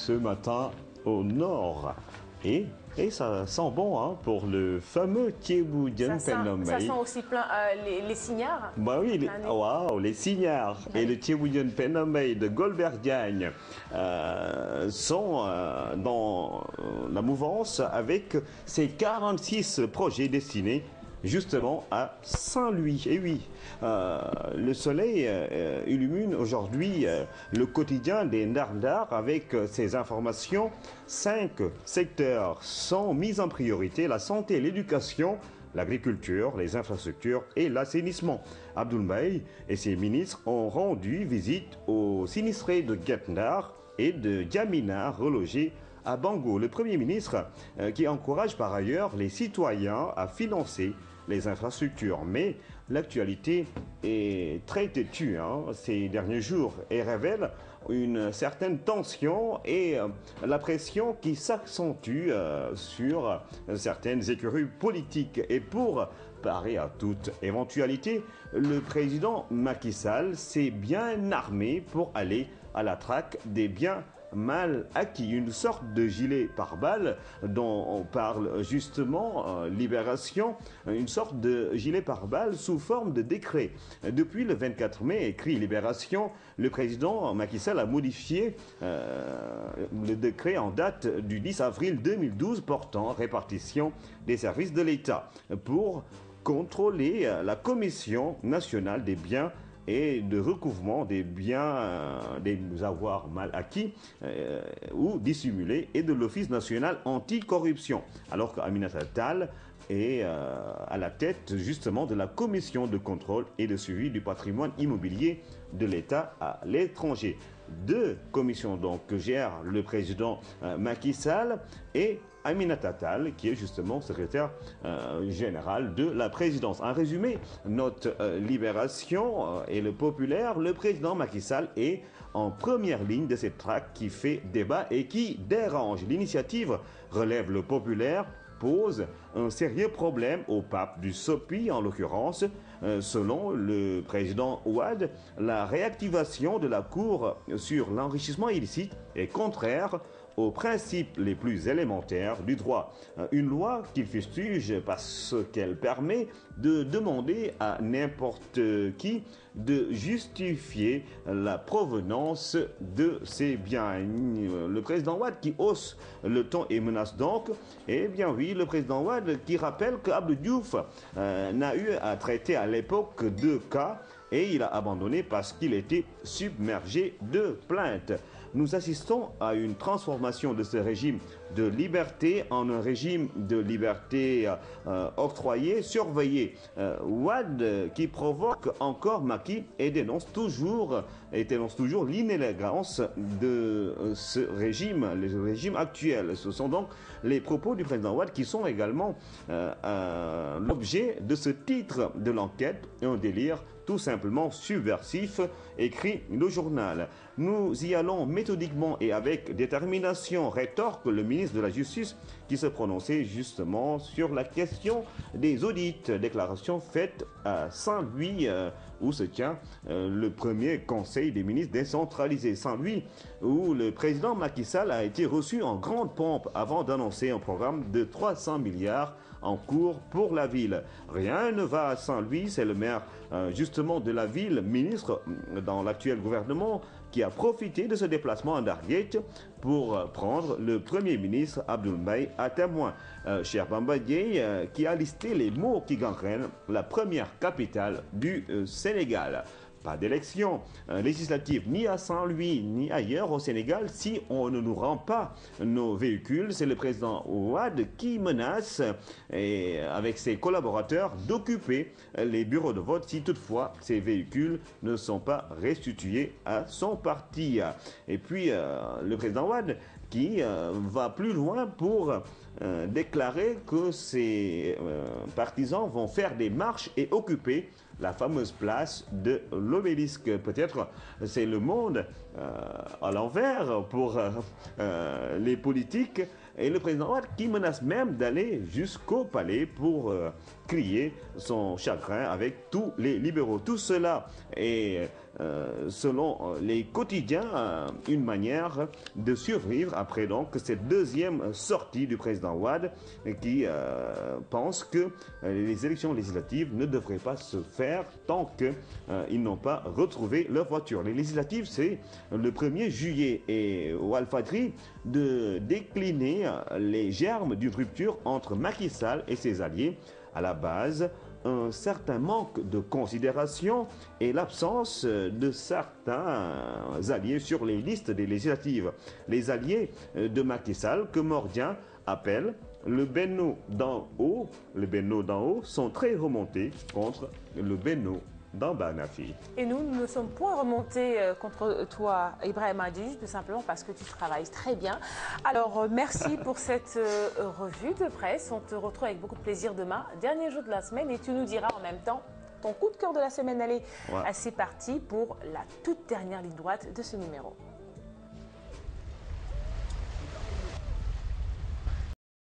ce matin au nord. Et ça sent bon hein, pour le fameux Thiéboudjen Penomey. Ça sent aussi plein les cignards. Bah oui, waouh, les cignards et le Thiéboudjen Penomey de Golbert Diagne sont dans la mouvance avec ces 46 projets destinés justement à Saint-Louis. Et oui, le soleil illumine aujourd'hui le quotidien des Ndar avec ces informations. 5 secteurs sont mis en priorité: la santé, l'éducation, l'agriculture, les infrastructures et l'assainissement. Abdoul Mbaye et ses ministres ont rendu visite aux sinistrés de Guet Ndar et de Djamena relogés à Bango. Le Premier ministre qui encourage par ailleurs les citoyens à financer les infrastructures. Mais l'actualité est très têtue ces derniers jours et révèle une certaine tension et la pression qui s'accentue sur certaines écuries politiques. Et pour parer à toute éventualité, le président Macky Sall s'est bien armé pour aller à la traque des biens mal acquis, une sorte de gilet pare-balles dont on parle justement Libération, une sorte de gilet pare-balles sous forme de décret. Depuis le 24 mai, écrit Libération, le président Macky Sall a modifié le décret en date du 10 avril 2012 portant répartition des services de l'État pour contrôler la Commission nationale des biens et de recouvrement des biens, des avoirs mal acquis ou dissimulés, et de l'Office national anticorruption. Alors qu'Aminata Tall est à la tête justement de la commission de contrôle et de suivi du patrimoine immobilier de l'État à l'étranger. 2 commissions donc que gère le président Macky Sall et Aminata Tall, qui est justement secrétaire général de la présidence. En résumé, note Libération et le Populaire, le président Macky Sall est en première ligne de cette traque qui fait débat et qui dérange. L'initiative, relève le Populaire, pose un sérieux problème au pape du SOPI en l'occurrence. Selon le président Ouad, la réactivation de la Cour sur l'enrichissement illicite est contraire aux principes les plus élémentaires du droit. Une loi qu'il fustige parce qu'elle permet de demander à n'importe qui de justifier la provenance de ses biens. Le président Ouad qui hausse le ton et menace donc, eh bien oui, le président Ouad qui rappelle qu'Abdou Diouf n'a eu à traiter à l'époque que 2 cas et il a abandonné parce qu'il était submergé de plaintes. Nous assistons à une transformation de ce régime de liberté en un régime de liberté octroyée, surveillée. Ouad qui provoque encore Macky et dénonce toujours l'inélégance de ce régime, le régime actuel. Ce sont donc les propos du président Ouad qui sont également l'objet de ce titre de l'enquête, un délire tout simplement subversif, écrit le journal. Nous y allons méthodiquement et avec détermination, rétorque le ministre de la Justice qui se prononçait justement sur la question des audits. Déclaration faite à Saint-Louis où se tient le premier conseil des ministres décentralisé. Saint-Louis où le président Macky Sall a été reçu en grande pompe avant d'annoncer un programme de 300 milliards en cours pour la ville. Rien ne va à Saint-Louis, c'est le maire justement de la ville, ministre dans l'actuel gouvernement, qui a profité de ce déplacement à Ndarguet pour prendre le Premier ministre Abdoul Mbaye à témoin. Cher Bamba Dièye qui a listé les maux qui gangrènent la première capitale du Sénégal. Pas d'élection législative ni à Saint-Louis ni ailleurs au Sénégal si on ne nous rend pas nos véhicules. C'est le président Ouad qui menace avec ses collaborateurs d'occuper les bureaux de vote si toutefois ces véhicules ne sont pas restitués à son parti. Et puis le président Ouad qui va plus loin pour déclarer que ses partisans vont faire des marches et occuper la fameuse place de l'Obélisque. Peut-être c'est le monde à l'envers pour les politiques. Et le président Wade qui menace même d'aller jusqu'au palais pour crier son chagrin avec tous les libéraux. Tout cela est, selon les quotidiens, une manière de survivre après donc cette deuxième sortie du président Wade qui pense que les élections législatives ne devraient pas se faire tant qu'ils n'ont pas retrouvé leur voiture. Les législatives, c'est le 1er juillet et Walfadjri de décliner les germes d'une rupture entre Macky Sall et ses alliés. À la base, un certain manque de considération et l'absence de certains alliés sur les listes des législatives. Les alliés de Macky Sall, que Mordien appelle le Benno d'en haut, les Benno d'en haut sont très remontés contre le Benno d'en bas, Nafi. Et nous ne sommes point remontés contre toi, Ibrahim Adji, tout simplement parce que tu travailles très bien. Alors, merci pour cette revue de presse. On te retrouve avec beaucoup de plaisir demain, dernier jour de la semaine, et tu nous diras en même temps ton coup de cœur de la semaine. Allez, c'est parti pour la toute dernière ligne droite de ce numéro.